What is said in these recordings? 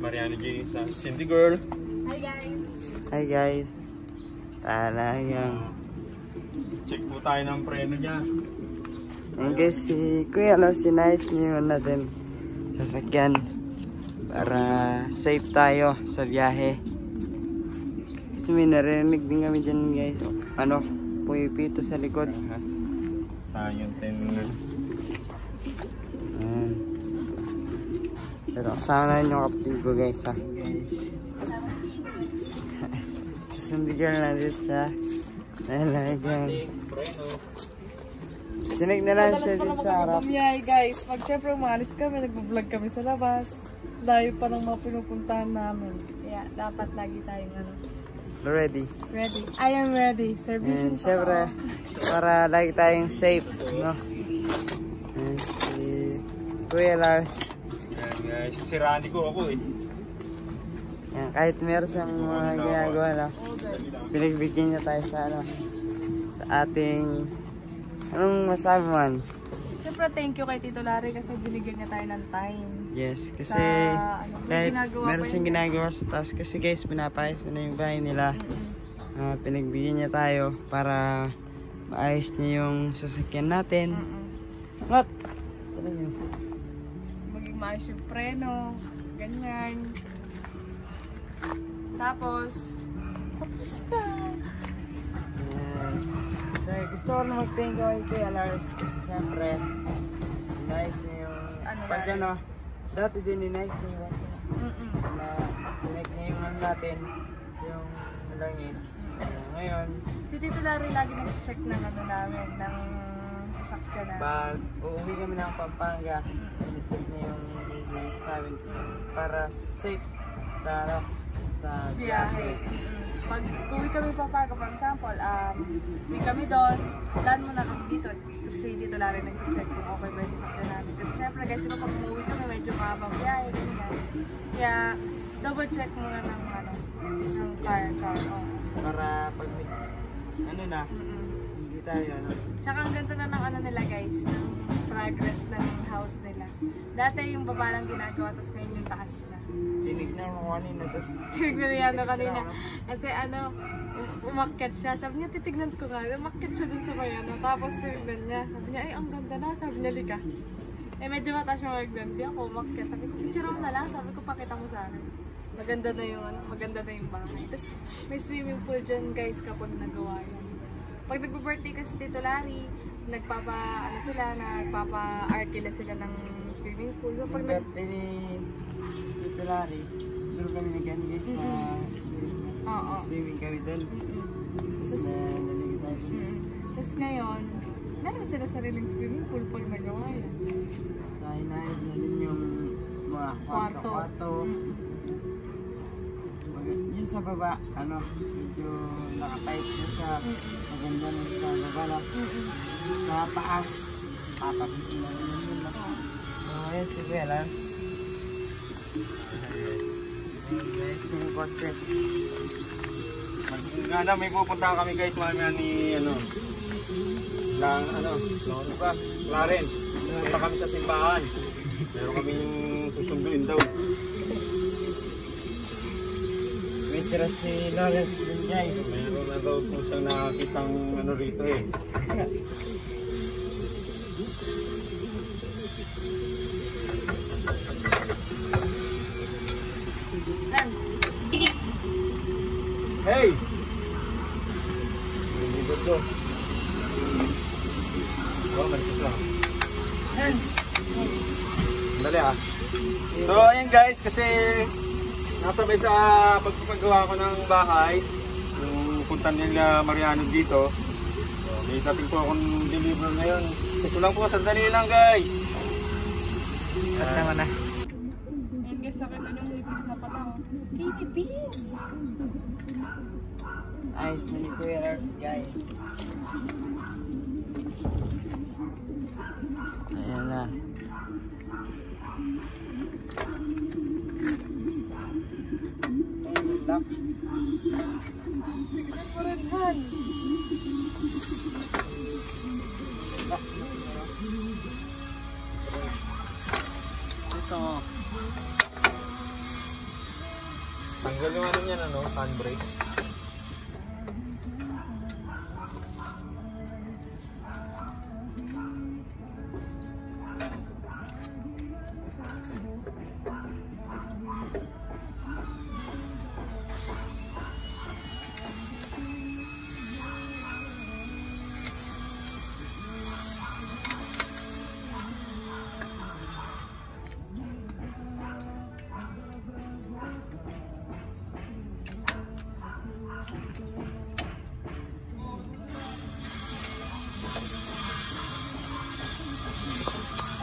Mariano J. sa Cindy Girl. Hi guys! Hi guys! Talagang Check po tayo ng preno niya. yan guys, si Kuya Lars, sinayos niyo natin sasakyan para safe tayo sa biyahe. Kasi may narinig din kami dyan guys. Ano, pumipito sa likod. Tayo 10. Pero kasama na yung kapatid ko guys ha. Sundigan na dito siya. Nalagang sinig na lang siya dito sa harap. Bumiyay guys, pag syempre umalis kami, nagbo-vlog kami sa labas. Dahil pa ng mga pinupuntahan namin. Kaya dapat lagi tayong Ready. ready. I am ready. And Service syempre, para lagi tayong safe, no? And si Kuya Lars. Yan guys, sirani ko ako eh. Yan, kahit meron siyang mga ginagawa na, pinagbigyan niya tayo sa ano, sa ating, anong masabi man? Siyempre thank you kay Tito Larry kasi binigyan niya tayo ng time. Yes, kasi kahit meron siyang ginagawa sa taas, kasi guys, pinapayos na yung bahay nila. Pinagbigyan niya tayo para maayos niya yung sasakyan natin. What? Maging maayos yung preno, ganyan. Tapos na. Yeah. Gusto ko na mag-thank you kay Kuya Lars kasi siyempre nice na yung pag ano, dati din ni nice na yung na sinek niya yung ano natin, yung langis. Ngayon Si Tito Larry lagi nag-check ng ano namin, ng sasakyan namin. pag uuwi kami ng Pampanga, check niya yung langis namin para safe sa ano, sa biyahe. Pag uwi kami Pampanga, for example, uwi kami doon, daan mo na kami dito. Si Tito Larry nag-check kung okay ba yung sasakyan namin. Kasi syempre guys, diba pag umuwi kami, medyo mahabang biyahe, ganyan. Kaya, double check muna ng ano, ng car. Para pag ano na, hindi tayo ano. Tsaka ang ganda na ng ano nila guys, ng progress ng house nila. Dati yung baba lang ginagawa, tapos ngayon yung taas na. Tinignan mo kanina, tapos Tignan niya ano kanina. Kasi ano, umakyat siya. Sabi niya, titignan ko nga. Umakyat siya dun sa may ano. Tapos tinignan niya. Sabi niya, ay ang ganda na. Sabi niya, lika. Eh medyo mataas yung magdan. Di ako umakyat. Sabi ko, picture mo na lang. Sabi ko, pakita mo sa akin. Maganda na yung ano, maganda na yung bahay. Tapos may swimming pool dyan guys kapag nagawa yun. Pag nagpo-birthday kasi Tito Larry, nagpapa-arkila sila ng swimming pool. So, pag birthday ni Tito Larry, doon kami nag-ano guys na swimming kami doon. Tapos nalilig tayo. Tapos ngayon, meron sila sariling swimming pool pag nagawa yun. Sa inayos na din yung mga kwarto. Yung sa baba, ano, medyo nakatight na siya. Maganda na sa baba lang. Sa taas, papabitin na rin yun lang. Yes, si Kuya Lars. Guys, yung kotse. Nga may pupunta kami guys, mamaya ni ano, ba? Clarence. Punta kami sa simbahan. Meron kami yung susunduin daw. May tira si Lawrence din guys. Meron na daw kung siyang nakakitang ano rito eh. Hey! Lumibot ko. Oh, malikos lang. Dali ah. So ayan guys, kasi nasabay sa pagpapagawa ko ng bahay, yung punta nila Mariano dito. So, may dating po akong deliver ngayon. Ito lang po, sandali lang guys. At naman na. Ayan guys, nakita nyo nipis na pala. Katie Beans! Ayos na ni Kuya Lars guys. Ayan na. Lock. Tignan mo rin, Han! Ito. Tanggal yung ano niyan, ano, handbrake.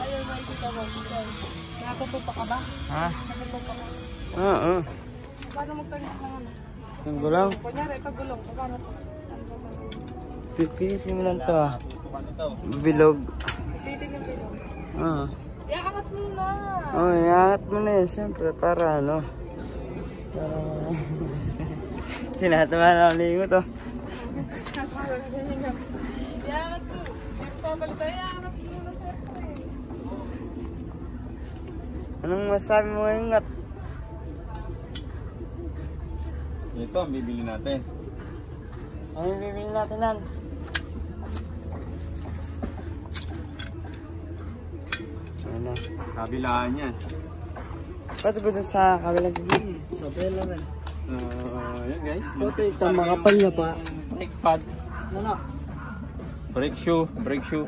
Ayun, makikita mo. Nakatututo ka ba? Ha? Nakatututo ka. Oo. Paano magtanggal ng ano? Yung gulong. Kunyari, ito gulong. Paano ito? Pipilitin mo lang to ah. Tutukan ito. Bilog. Titig yung gulong. Oo. Iaangat mo na! Oh, iangat mo na yun. Siyempre, para ano. Para... Sinatama na ang lingo to. Iaangat mo. Hindi pa balita. Iaangat mo na siyempre. Anong masabi mo ngayon, Ngat? Ito ang bibili natin. Ano yung bibili natin, Nan? Ano? Kabilaan yan. Ba't ba doon sa kabilang bibili? Sobrang naman. Yan guys. Ito, ito, makapal niya pa. Brake pad. Ano? Brake shoe. Brake shoe.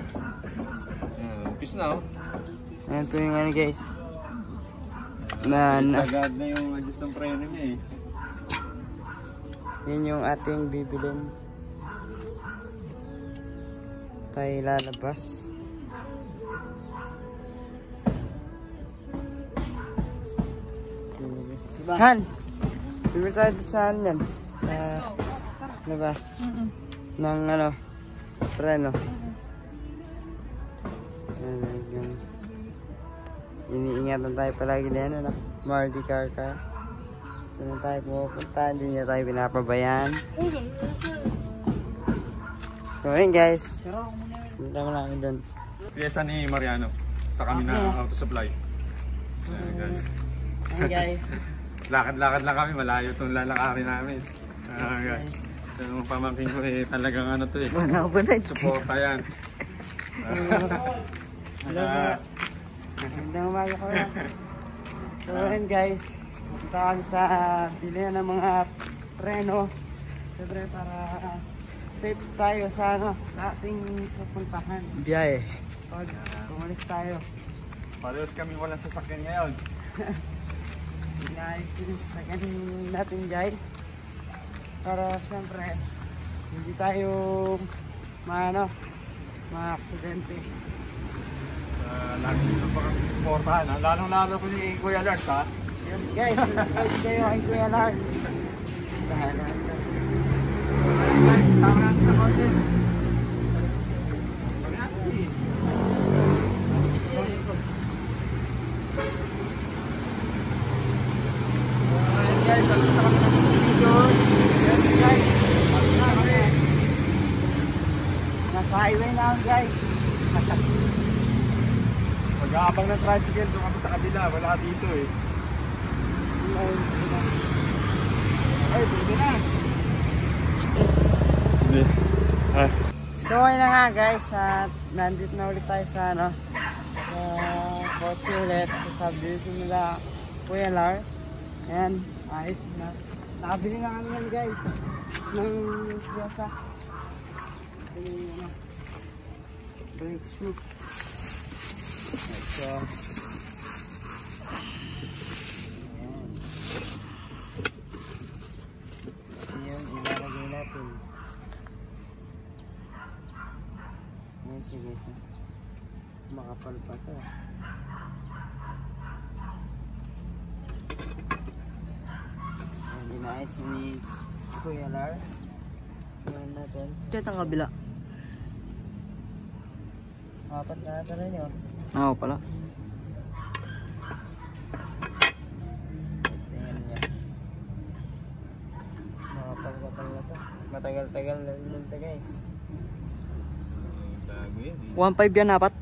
Umpis na oh. Ayan po yung ano guys. Sagad na yung adjust ng preno niya eh. Yun yung ating bibilin. Tayo lalabas. Han! Bibili tayo saan yan? Sa labas. Ng ano? Preno. Ayan, iniingatan tayo palagi na yan, ano? Mardi Car Car. Saan tayo pupunta? Hindi niya tayo pinapabayaan. So ayun guys. Punta mo lang doon. Piyesa ni Mariano. Punta kami na auto supply. Ayan guys. Ayun guys. Lakad-lakad lang kami. Malayo itong lalakarin namin. Guys. Yung pamangkin ko eh talagang ano to eh. Suporta yan. Magandang umaga ko lang. So ayun guys. Punta kami sa bilihan ng mga preno. Siyempre para safe tayo sa ano, sa ating pupuntahan. Biyahe. Pag umalis tayo. Parehas kami walang sasakyan ngayon. Guys, sinasakyan natin guys. Para siyempre hindi tayo ma-aksidente. Lagi dito pa kami supportahan. Lalong-lalo ko ni Kuya Lars ha. Yes, guys, subscribe kayo kay Kuya Lars. Guys, isama natin sa content. Guys, alis na kami ng video. Yes, guys. Nasa highway na ako, guys. Pag-aabang ng tricycle, doon kami sa kabila. Wala dito eh. Ay, pwede na. So ayun na nga guys, at nandito na ulit tayo sa ano, sa kotse ulit sa subdivision nila Kuya Lars. Ayan, ayos na. Nakabili na kami yan guys ng piyasa. Ito yung ano, brake shoe. So ayan, ilalagay natin. Ayan siya guys, makapal pa ito. Ayan, inaayos na ni Kuya Lars. Ayan natin. Chat ang kabila. Apat na ata rin yun. Oo pala. Tingnan niya. Makapal-kapal na ito. Matagal-tagal na rin ito guys. 1.5 yan apat.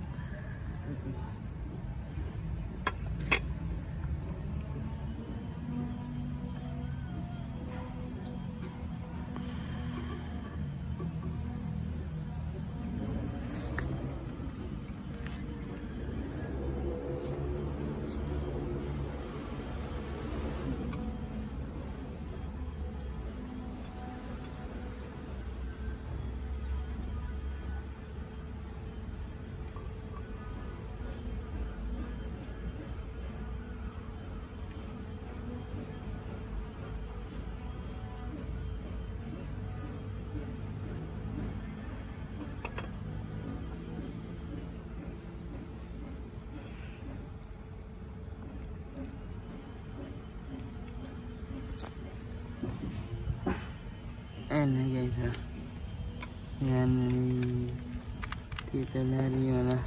guys. Yan ni Tito Larry yun na.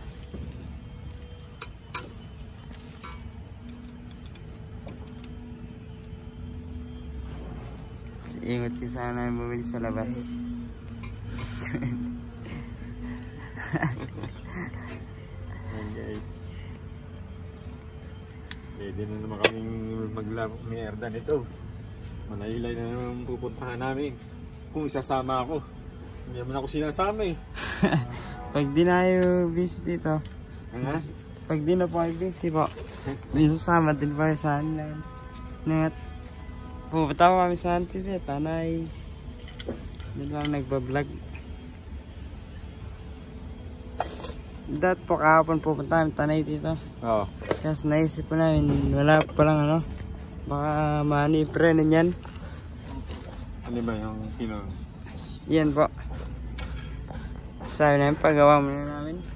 Ingot ka sana yung bumili sa labas. Ayan guys. Pwede na naman kaming maglaro ni Erdan ito. Manaylay na naman pupuntahan namin. Kung isasama ako. Hindi naman ako sinasama eh. Pag di na kayo busy dito. Pag di na po kayo busy po. Isasama din pa kayo sa online. Net. Pupunta ko kami sa TV, tanay. Doon lang nagbablog. Dat po kahapon pupunta kami tanay dito. Oo. Kasi naisip ko namin, wala pa lang ano. Baka mani-preno niyan. Ano ba yung kilo? Yan po. Sabi namin, pagawa muna namin.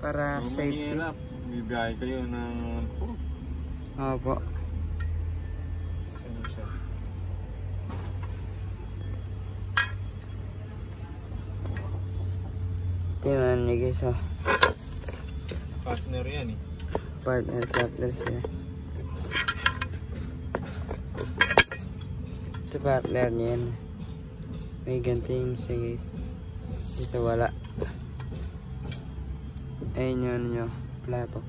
Para safety. Mahirap. Bibiyay kayo ng... Opo. Tingnan niyo guys, oh. Partner yan eh. Partner sila. Ito partner niya yan. May ganting siya guys. Dito wala. Ayun yun nyo. Plato.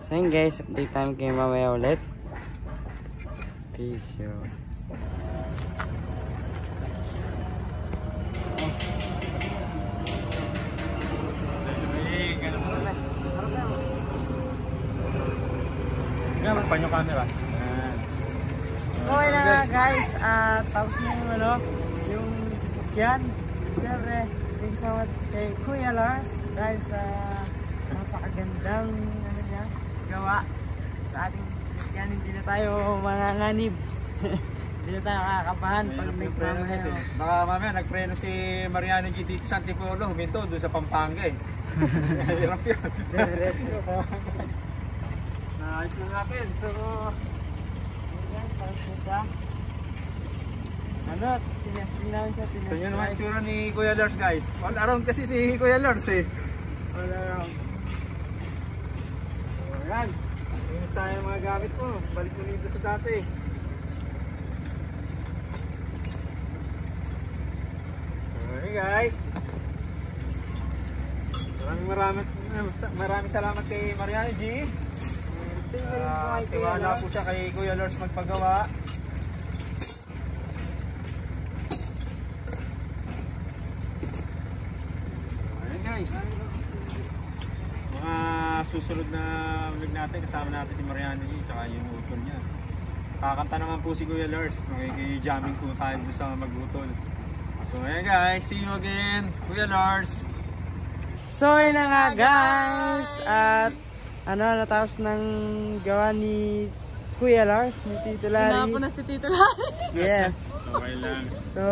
So yun guys, update time kayo mamaya ulit. Peace out. Gamit pa yung camera. So yun na nga guys, tapos na yung ano, yung sasakyan. Siyempre, thank you so much kay Kuya Lars dahil sa napakagandang ano niya, gawa sa ating sasakyan. Hindi na tayo manganganib. Hindi na tayo kakakabahan pag may preno kasi. Baka mamaya nagpreno si Mariano G dito sa Antipolo, huminto doon sa Pampanga eh. Hirap yun. Naayos na natin. So, ano, tinesting namin siya. ito yun naman yung tsura ni Kuya Lars guys. All around kasi si Kuya Lars eh. All around. So, yan. Inis tayo yung mga gamit mo. Balik mo dito sa dati. Okay guys. Maraming salamat kay Mariano G. Tiwala po siya kay Kuya Lars magpagawa. Ayan guys. Mga susunod na vlog natin, kasama natin si Mariano G at yung utol niya. Kakanta naman po si Kuya Lars. Jamming po tayo sa magutol. So ayan guys, see you again, Kuya Lars. So yun na nga guys, at ano, natapos ng gawa ni Kuya Lars, ni Tito Larry. Hinapo na si Tito Larry. Yes. Okay lang. So,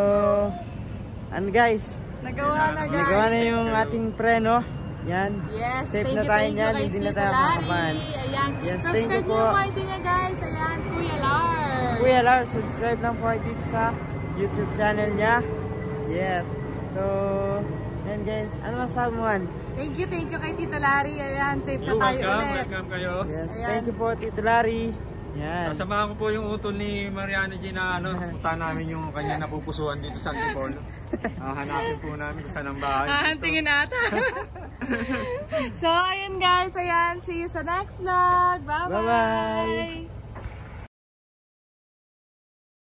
ano guys, Nagawa na guys. nagawa na yung ating preno. Yan. Yes, Safe thank na you, tayo thank you niyan, kay hindi na Tito tayo Larry. makakabahan. Ayan. Yes, thank you Subscribe po. niyo po ID niya guys. Ayan, Kuya Lars. Kuya Lars, subscribe lang po kayo dito sa YouTube channel niya. Yes. So, yan guys, ano masabi mo man? Thank you kay Tito Larry. Ayan, safe na tayo ulit. Welcome kayo. Yes, Ayan. thank you po Tito Larry. Yan. Kasamahan ko po yung utol ni Mariano G na ano, punta namin yung kanya napupusuan dito sa Antipolo. Hanapin po namin kung saan ang bahay. Tingin ata. So, ayun guys. Ayan, see you sa next vlog. Bye-bye. Bye-bye.